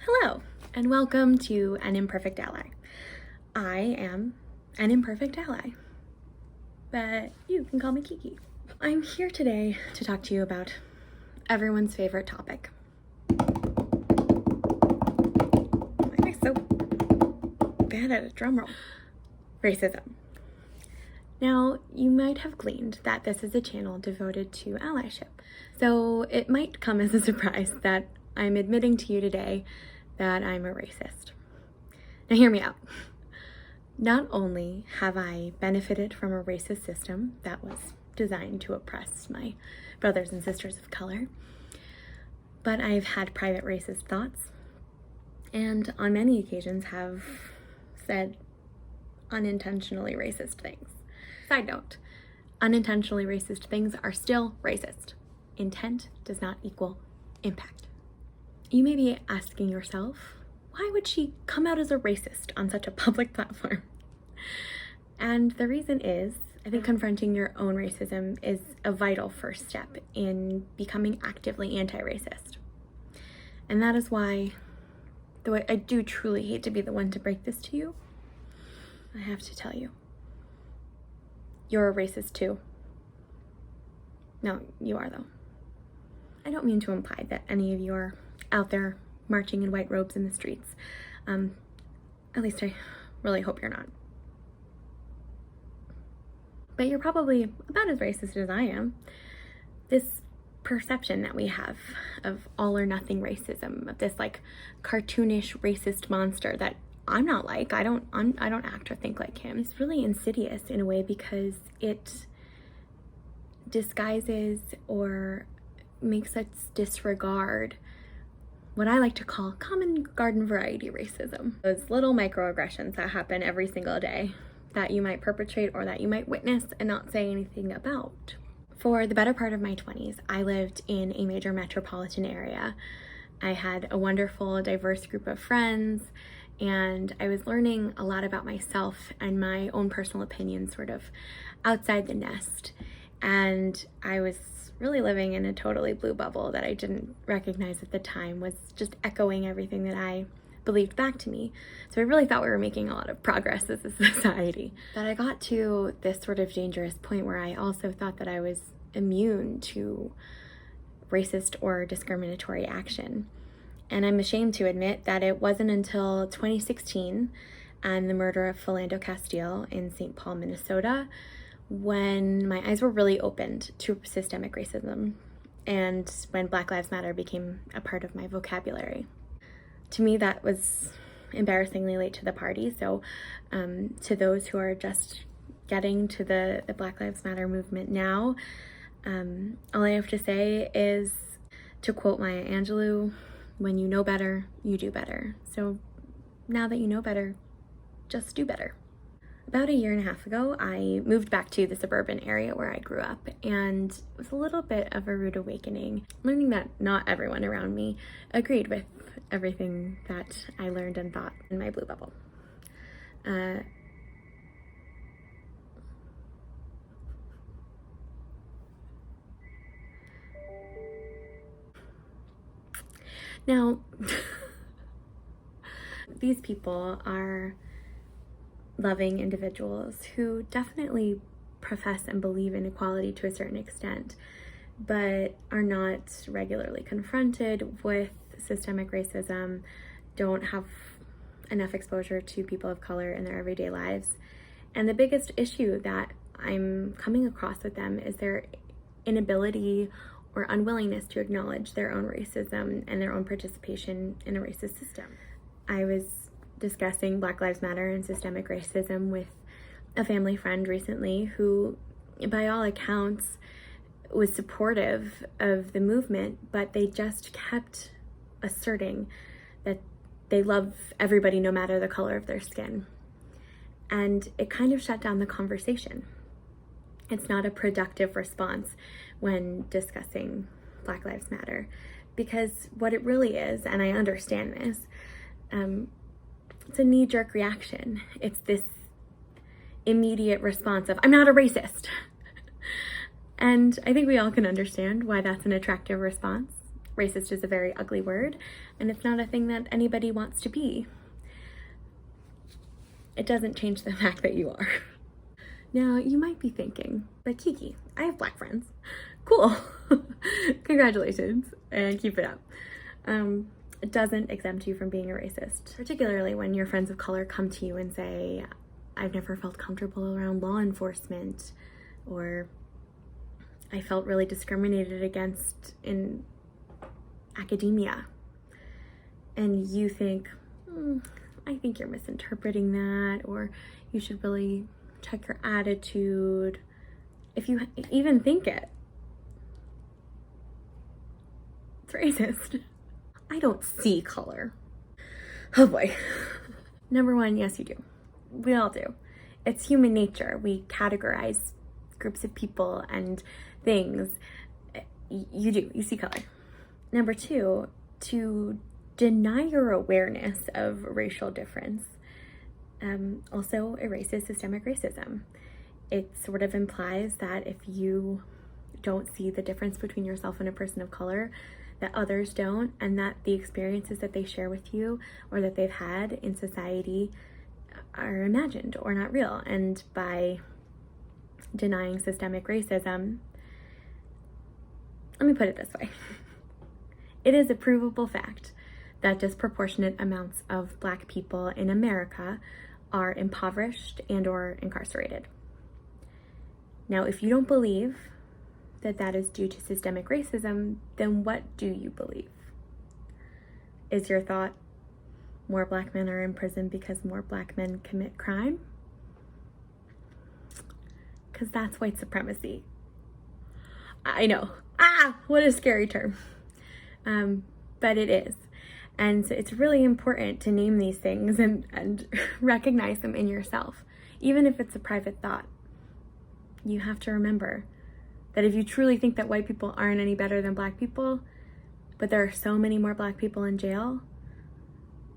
Hello, and welcome to An Imperfect Ally. I am an imperfect ally, but you can call me Kiki. I'm here today to talk to you about everyone's favorite topic. I'm so bad at a drum roll. Racism. Now, you might have gleaned that this is a channel devoted to allyship, so it might come as a surprise that I'm admitting to you today that I'm a racist. Now hear me out. Not only have I benefited from a racist system that was designed to oppress my brothers and sisters of color, but I've had private racist thoughts, and on many occasions have said unintentionally racist things. Side note, unintentionally racist things are still racist. Intent does not equal impact. You may be asking yourself, why would she come out as a racist on such a public platform? And the reason is, I think confronting your own racism is a vital first step in becoming actively anti-racist. And that is why, though I do truly hate to be the one to break this to you, I have to tell you, you're a racist too. No, you are though. I don't mean to imply that any of you are out there marching in white robes in the streets. At least I really hope you're not. But you're probably about as racist as I am. This perception that we have of all or nothing racism, of this like cartoonish racist monster that I'm not like, I don't act or think like him, is really insidious in a way because it disguises or makes us disregard what I like to call common garden variety racism. Those little microaggressions that happen every single day that you might perpetrate or that you might witness and not say anything about. For the better part of my 20s, I lived in a major metropolitan area. I had a wonderful, diverse group of friends, and I was learning a lot about myself and my own personal opinions sort of outside the nest. And I was really living in a totally blue bubble that I didn't recognize at the time was just echoing everything that I believed back to me. So I really thought we were making a lot of progress as a society. But I got to this sort of dangerous point where I also thought that I was immune to racist or discriminatory action. And I'm ashamed to admit that it wasn't until 2016 and the murder of Philando Castile in St. Paul, Minnesota, when my eyes were really opened to systemic racism and when Black Lives Matter became a part of my vocabulary. To me, that was embarrassingly late to the party. So to those who are just getting to the Black Lives Matter movement now, all I have to say is, to quote Maya Angelou, when you know better, you do better. So now that you know better, just do better. About a year and a half ago, I moved back to the suburban area where I grew up, and it was a little bit of a rude awakening, learning that not everyone around me agreed with everything that I learned and thought in my blue bubble. Now, these people are loving individuals who definitely profess and believe in equality to a certain extent, but are not regularly confronted with systemic racism, don't have enough exposure to people of color in their everyday lives. And the biggest issue that I'm coming across with them is their inability or unwillingness to acknowledge their own racism and their own participation in a racist system. I was discussing Black Lives Matter and systemic racism with a family friend recently who, by all accounts, was supportive of the movement, but they just kept asserting that they love everybody no matter the color of their skin. And it kind of shut down the conversation. It's not a productive response when discussing Black Lives Matter, because what it really is, and I understand this, it's a knee-jerk reaction. It's this immediate response of, I'm not a racist. And I think we all can understand why that's an attractive response. Racist is a very ugly word, and it's not a thing that anybody wants to be. It doesn't change the fact that you are. Now, you might be thinking, but Kiki, I have Black friends. Cool. Congratulations, and keep it up. It doesn't exempt you from being a racist, particularly when your friends of color come to you and say, I've never felt comfortable around law enforcement, or I felt really discriminated against in academia. And you think, I think you're misinterpreting that, or you should really check your attitude. If you even think it, it's racist. I don't see color. Oh boy. Number one, yes, you do. We all do. It's human nature. We categorize groups of people and things. You do. You see color. Number two, to deny your awareness of racial difference also erases systemic racism. It sort of implies that if you don't see the difference between yourself and a person of color, that others don't, and that the experiences that they share with you or that they've had in society are imagined or not real. And by denying systemic racism, let me put it this way. It is a provable fact that disproportionate amounts of Black people in America are impoverished and or incarcerated. Now, if you don't believe that that is due to systemic racism, then what do you believe? Is your thought more Black men are in prison because more Black men commit crime? Because that's white supremacy. I know. What a scary term. But it is. And so it's really important to name these things and recognize them in yourself. Even if it's a private thought, you have to remember that if you truly think that white people aren't any better than Black people, but there are so many more Black people in jail,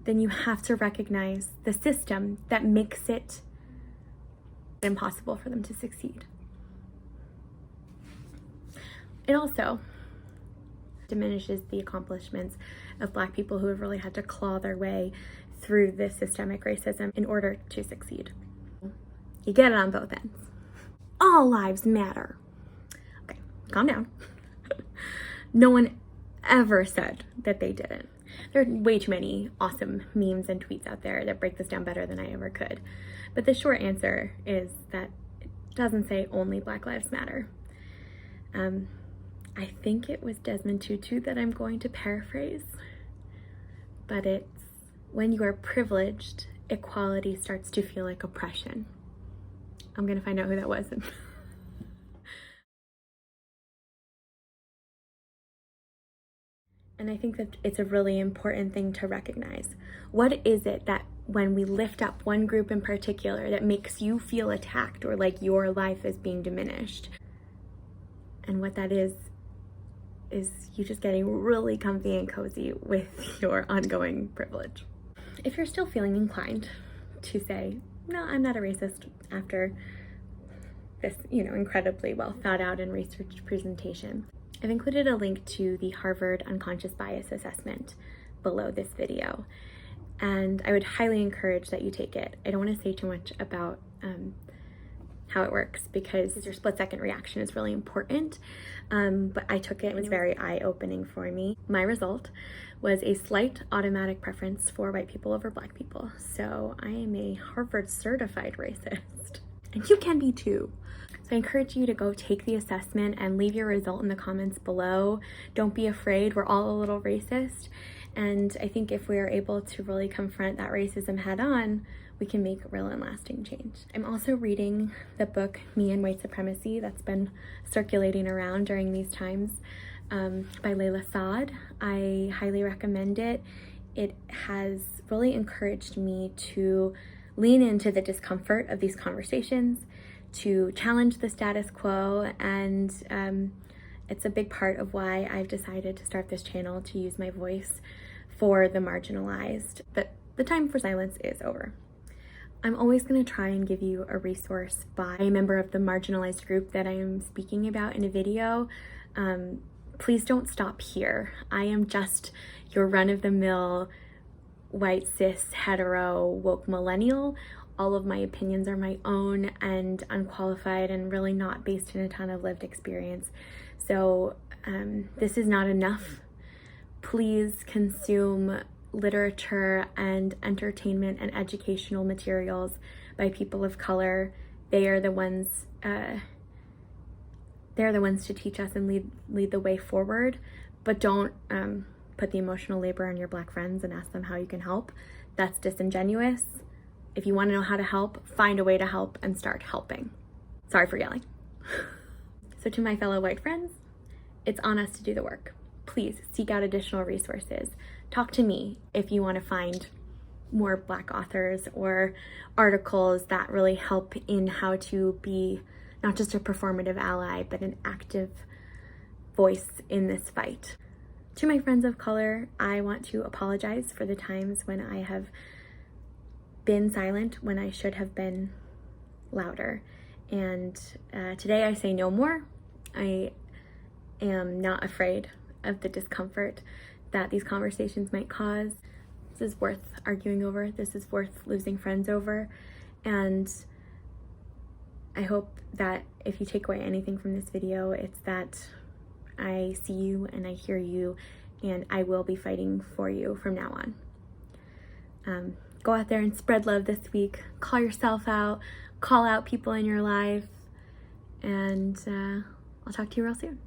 then you have to recognize the system that makes it impossible for them to succeed. It also diminishes the accomplishments of Black people who have really had to claw their way through this systemic racism in order to succeed. You get it on both ends. All lives matter. Okay, calm down. No one ever said that they didn't. There are way too many awesome memes and tweets out there that break this down better than I ever could. But the short answer is that it doesn't say only Black Lives Matter. I think it was Desmond Tutu that I'm going to paraphrase, but it's when you are privileged, equality starts to feel like oppression. I'm gonna find out who that was. And I think that it's a really important thing to recognize. What is it that when we lift up one group in particular that makes you feel attacked or like your life is being diminished? And what that is you just getting really comfy and cozy with your ongoing privilege. If you're still feeling inclined to say, no, I'm not a racist after this, incredibly well thought out and researched presentation, I've included a link to the Harvard Unconscious Bias Assessment below this video, and I would highly encourage that you take it. I don't want to say too much about how it works because your split-second reaction is really important, but I took it. It was very eye-opening for me. My result was a slight automatic preference for white people over Black people, so I am a Harvard certified racist, and you can be too. So I encourage you to go take the assessment and leave your result in the comments below. Don't be afraid, we're all a little racist. And I think if we are able to really confront that racism head on, we can make real and lasting change. I'm also reading the book, Me and White Supremacy, that's been circulating around during these times, by Layla Saad. I highly recommend it. It has really encouraged me to lean into the discomfort of these conversations, to challenge the status quo, and it's a big part of why I've decided to start this channel, to use my voice for the marginalized. But the time for silence is over. I'm always going to try and give you a resource by a member of the marginalized group that I am speaking about in a video, please don't stop here. I am just your run-of-the-mill white cis hetero woke millennial. All of my opinions are my own and unqualified and really not based in a ton of lived experience. So this is not enough. Please consume literature and entertainment and educational materials by people of color. They are the ones to teach us and lead the way forward. But don't put the emotional labor on your Black friends and ask them how you can help. That's disingenuous. If you want to know how to help, find a way to help and start helping. Sorry for yelling. So to my fellow white friends, it's on us to do the work. Please seek out additional resources. Talk to me if you want to find more Black authors or articles that really help in how to be not just a performative ally, but an active voice in this fight. To my friends of color, I want to apologize for the times when I have been silent when I should have been louder. And today I say no more. I am not afraid of the discomfort that these conversations might cause. This is worth arguing over. This is worth losing friends over. And I hope that if you take away anything from this video, it's that I see you and I hear you, and I will be fighting for you from now on. Go out there and spread love this week. Call yourself out. Call out people in your life. And I'll talk to you real soon.